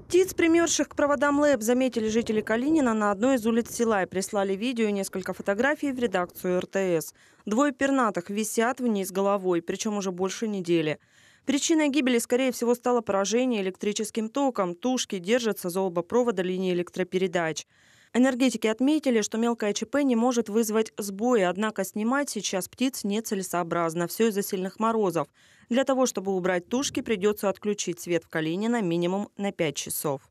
Птиц, примерзших к проводам ЛЭП, заметили жители Калинина на одной из улиц села и прислали видео и несколько фотографий в редакцию РТС. Двое пернатых висят вниз головой, причем уже больше недели. Причиной гибели, скорее всего, стало поражение электрическим током. Тушки держатся за оба провода линии электропередач. Энергетики отметили, что мелкое ЧП не может вызвать сбои, однако снимать сейчас птиц нецелесообразно. Все из-за сильных морозов. Для того, чтобы убрать тушки, придется отключить свет в Калинино минимум на 5 часов.